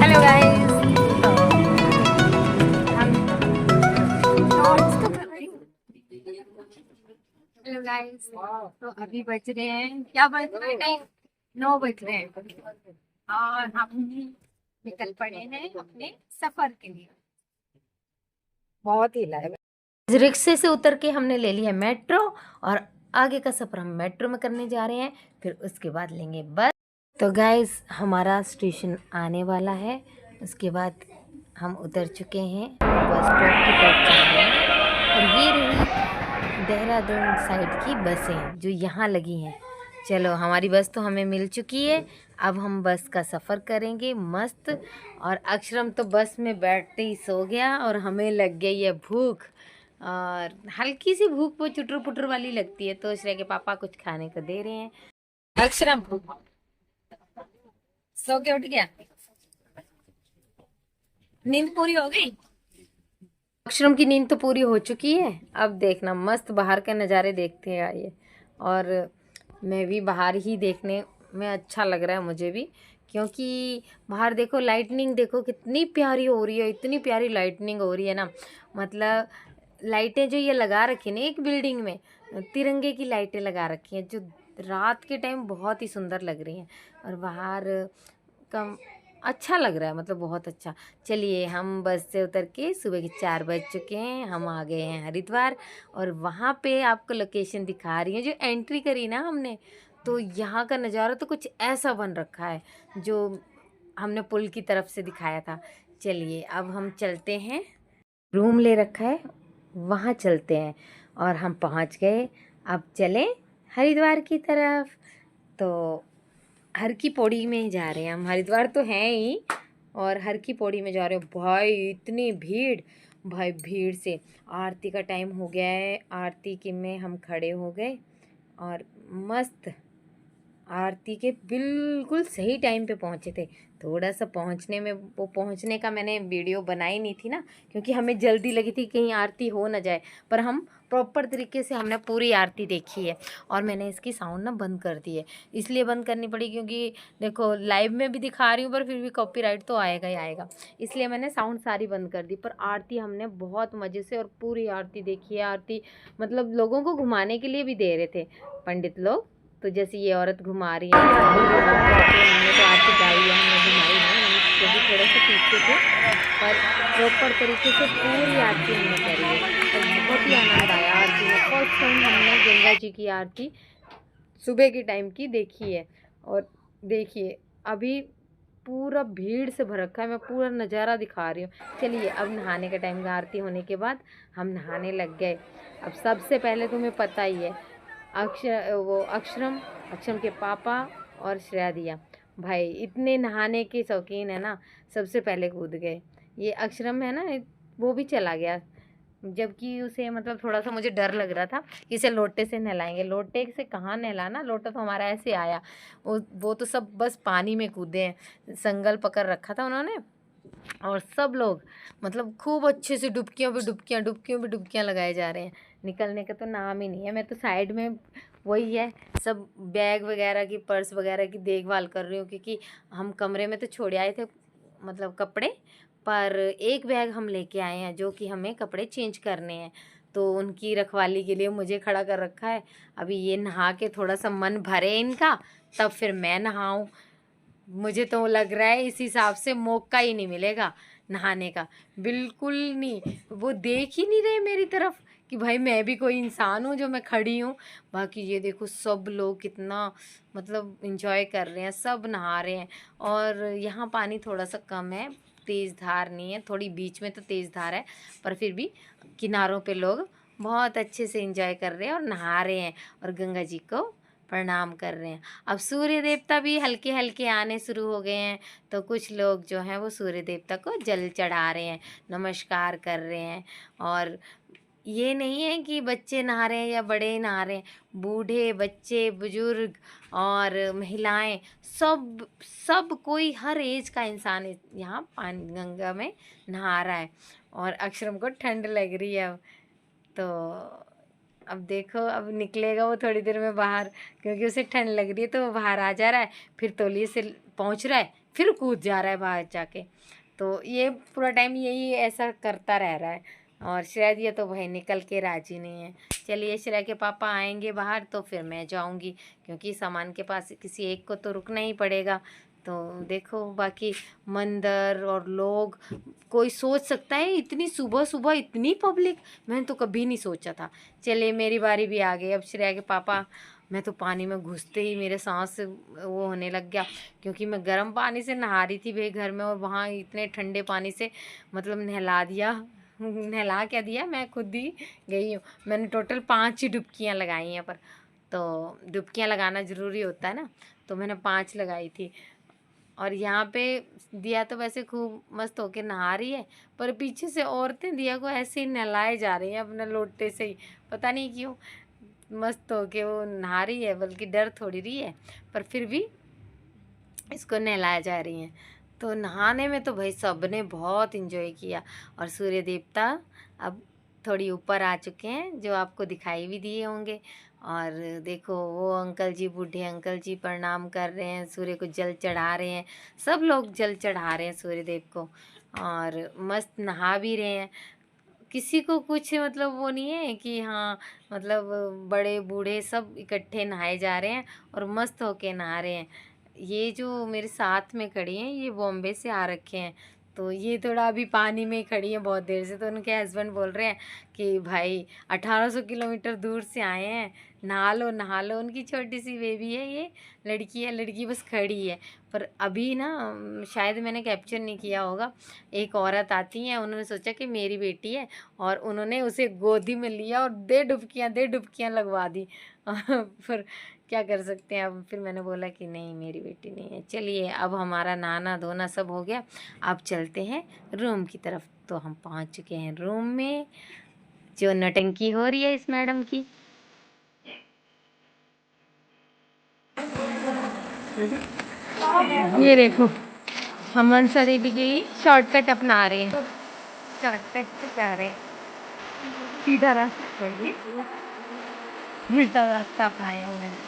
Hello guys, हम shorts तो कर रही हूँ। हेलो गाइस, तो अभी बज रहे हैं, क्या बज रहे हैं? 9 बज रहे हैं और हम निकल पड़े हैं अपने सफर के लिए। बहुत ही लाइव। रिक्शे से उतर के हमने ले लिया मेट्रो और आगे का सफ़र हम मेट्रो में करने जा रहे हैं, फिर उसके बाद लेंगे बस। तो गाइस हमारा स्टेशन आने वाला है, उसके बाद हम उतर चुके हैं, बस स्टॉप की तरफ जा रहे हैं। और ये रही देहरादून साइड की बसें जो यहाँ लगी हैं। चलो हमारी बस तो हमें मिल चुकी है, अब हम बस का सफ़र करेंगे मस्त। और अक्षरम तो बस में बैठते ही सो गया और हमें लग गई है भूख, और हल्की सी भूख वो चुटर पुटर वाली लगती है, तो श्रेया के पापा कुछ खाने को दे रहे हैं। अक्षरम सो के उठ गया, नींद पूरी हो गई। अक्षरम की नींद तो पूरी हो चुकी है, अब देखना मस्त बाहर के नज़ारे देखते हैं आइए। और मैं भी बाहर ही देखने में अच्छा लग रहा है मुझे भी, क्योंकि बाहर देखो लाइटनिंग देखो कितनी प्यारी हो रही है, इतनी प्यारी लाइटनिंग हो रही है ना। मतलब लाइटें जो ये लगा रखी ना एक बिल्डिंग में, तिरंगे की लाइटें लगा रखी हैं जो रात के टाइम बहुत ही सुंदर लग रही हैं। और बाहर कम अच्छा लग रहा है, मतलब बहुत अच्छा। चलिए हम बस से उतर के सुबह के 4 बज चुके हैं, हम आ गए हैं हरिद्वार। और वहाँ पे आपको लोकेशन दिखा रही है जो एंट्री करी ना हमने, तो यहाँ का नज़ारा तो कुछ ऐसा बन रखा है जो हमने पुल की तरफ से दिखाया था। चलिए अब हम चलते हैं, रूम ले रखा है वहाँ चलते हैं। और हम पहुँच गए, अब चलें हरिद्वार की तरफ। तो हर की पौड़ी में ही जा रहे हैं हम, हरिद्वार तो हैं ही और हर की पौड़ी में जा रहे हो। भाई इतनी भीड़, भाई भीड़ से आरती का टाइम हो गया है, आरती के में हम खड़े हो गए और मस्त आरती के बिल्कुल सही टाइम पे पहुंचे थे। थोड़ा सा पहुंचने में, वो पहुंचने का मैंने वीडियो बनाई नहीं थी ना, क्योंकि हमें जल्दी लगी थी कहीं आरती हो ना जाए, पर हम प्रॉपर तरीके से हमने पूरी आरती देखी है। और मैंने इसकी साउंड ना बंद कर दी है, इसलिए बंद करनी पड़ी क्योंकि देखो लाइव में भी दिखा रही हूँ पर फिर भी कॉपीराइट तो आएगा ही आएगा, इसलिए मैंने साउंड सारी बंद कर दी। पर आरती हमने बहुत मज़े से और पूरी आरती देखी है। आरती मतलब लोगों को घुमाने के लिए भी दे रहे थे पंडित लोग, तो जैसे ये औरत घुमा रही है हमने तो आरती गाई है, हमने घुमाई नहीं, हम क्योंकि थोड़ा सा पीछे थे, पर प्रॉपर तरीके से पूरी आरती हमने करी है और बहुत ही आनंद आया आरती में। फर्स्ट टाइम हमने गंगा जी की आरती सुबह के टाइम की देखी है। और देखिए अभी पूरा भीड़ से भर रखा है, मैं पूरा नज़ारा दिखा रही हूँ। चलिए अब नहाने का टाइम, आरती होने के बाद हम नहाने लग गए। अब सबसे पहले तुम्हें पता ही है अक्षरम के पापा और श्रेया दिया भाई इतने नहाने के शौकीन है ना, सबसे पहले कूद गए। ये अक्षरम है ना, वो भी चला गया, जबकि उसे मतलब थोड़ा सा मुझे डर लग रहा था कि इसे लोटे से नहलाएंगे। लोटे से कहाँ नहलाना, लोटा तो हमारा ऐसे आया, वो तो सब बस पानी में कूदे हैं, संगल पकड़ रखा था उन्होंने। और सब लोग मतलब खूब अच्छे से डुबकियों पे डुबकियाँ, डुबकियों पे डुबकियाँ लगाए जा रहे हैं, निकलने का तो नाम ही नहीं है। मैं तो साइड में वही है सब बैग वगैरह की, पर्स वगैरह की देखभाल कर रही हूँ, क्योंकि हम कमरे में तो छोड़ आए थे मतलब कपड़े, पर एक बैग हम लेके आए हैं जो कि हमें कपड़े चेंज करने हैं, तो उनकी रखवाली के लिए मुझे खड़ा कर रखा है। अभी ये नहा के थोड़ा सा मन भरे इनका, तब फिर मैं नहाऊं। मुझे तो लग रहा है इस हिसाब से मौका ही नहीं मिलेगा नहाने का, बिल्कुल नहीं। वो देख ही नहीं रहे मेरी तरफ कि भाई मैं भी कोई इंसान हूँ जो मैं खड़ी हूँ। बाकी ये देखो सब लोग कितना मतलब इंजॉय कर रहे हैं, सब नहा रहे हैं। और यहाँ पानी थोड़ा सा कम है, तेज़ धार नहीं है, थोड़ी बीच में तो तेज़ धार है, पर फिर भी किनारों पे लोग बहुत अच्छे से इंजॉय कर रहे हैं और नहा रहे हैं और गंगा जी को प्रणाम कर रहे हैं। अब सूर्य देवता भी हल्के हल्के आने शुरू हो गए हैं, तो कुछ लोग जो हैं वो सूर्य देवता को जल चढ़ा रहे हैं, नमस्कार कर रहे हैं। और ये नहीं है कि बच्चे नहा रहे हैं या बड़े नहा रहे हैं, बूढ़े बच्चे बुजुर्ग और महिलाएं, सब सब कोई हर एज का इंसान यहाँ पानी गंगा में नहा रहा है। और अक्षरम को ठंड लग रही है अब, तो अब देखो अब निकलेगा वो थोड़ी देर में बाहर, क्योंकि उसे ठंड लग रही है तो वो बाहर आ जा रहा है, फिर तौलिए से पहुँच रहा है, फिर कूद जा रहा है बाहर जाके। तो ये पूरा टाइम यही ऐसा करता रह रहा है। और श्रेया दिया तो भाई निकल के राजी नहीं है। चलिए श्रेया के पापा आएंगे बाहर तो फिर मैं जाऊंगी, क्योंकि सामान के पास किसी एक को तो रुकना ही पड़ेगा। तो देखो बाकी मंदिर और लोग, कोई सोच सकता है इतनी सुबह सुबह इतनी पब्लिक, मैंने तो कभी नहीं सोचा था। चलिए मेरी बारी भी आ गई। अब श्रेया के पापा, मैं तो पानी में घुसते ही मेरे सांस वो होने लग गया, क्योंकि मैं गर्म पानी से नहा रही थी भाई घर में, और वहाँ इतने ठंडे पानी से मतलब नहला दिया। नहला क्या दिया, मैं खुद ही गई हूँ। मैंने टोटल 5 ही डुबकियाँ लगाई हैं, पर तो डुबकियाँ लगाना ज़रूरी होता है ना, तो मैंने 5 लगाई थी। और यहाँ पे दिया तो वैसे खूब मस्त होके नहा रही है, पर पीछे से औरतें दिया को ऐसे ही नहलाए जा रही हैं अपने लोटे से ही, पता नहीं क्यों। मस्त होके वो नहा रही है, बल्कि डर थोड़ी रही है, पर फिर भी इसको नहलाया जा रही हैं। तो नहाने में तो भाई सब ने बहुत इन्जॉय किया। और सूर्य देवता अब थोड़ी ऊपर आ चुके हैं, जो आपको दिखाई भी दिए होंगे। और देखो वो अंकल जी, बूढ़े अंकल जी प्रणाम कर रहे हैं, सूर्य को जल चढ़ा रहे हैं। सब लोग जल चढ़ा रहे हैं सूर्य देव को, और मस्त नहा भी रहे हैं। किसी को कुछ मतलब वो नहीं है कि हाँ, मतलब बड़े बूढ़े सब इकट्ठे नहाए जा रहे हैं और मस्त होके नहा रहे हैं। ये जो मेरे साथ में खड़ी हैं ये बॉम्बे से आ रखे हैं, तो ये थोड़ा अभी पानी में ही खड़ी हैं बहुत देर से। तो उनके हस्बैंड बोल रहे हैं कि भाई 1800 किलोमीटर दूर से आए हैं, नहा लो नहा लो। उनकी छोटी सी बेबी है, ये लड़की है, लड़की बस खड़ी है। पर अभी ना शायद मैंने कैप्चर नहीं किया होगा, एक औरत आती है, उन्होंने सोचा कि मेरी बेटी है, और उन्होंने उसे गोदी में लिया और दे डुबकियाँ लगवा दी। फिर क्या कर सकते हैं। अब फिर मैंने बोला कि नहीं मेरी बेटी नहीं है। चलिए अब हमारा नहाना धोना सब हो गया, अब चलते हैं रूम की तरफ। तो हम पहुंच चुके हैं रूम में। जो नटंकी हो रही है इस मैडम की, ये देखो हम अंसरी भी गई, शॉर्टकट अपना रहे हैं, शॉर्टकट से जा रहे हैं, सीधा रास्ता उल्टा रास्ता अपनाया हुआ है।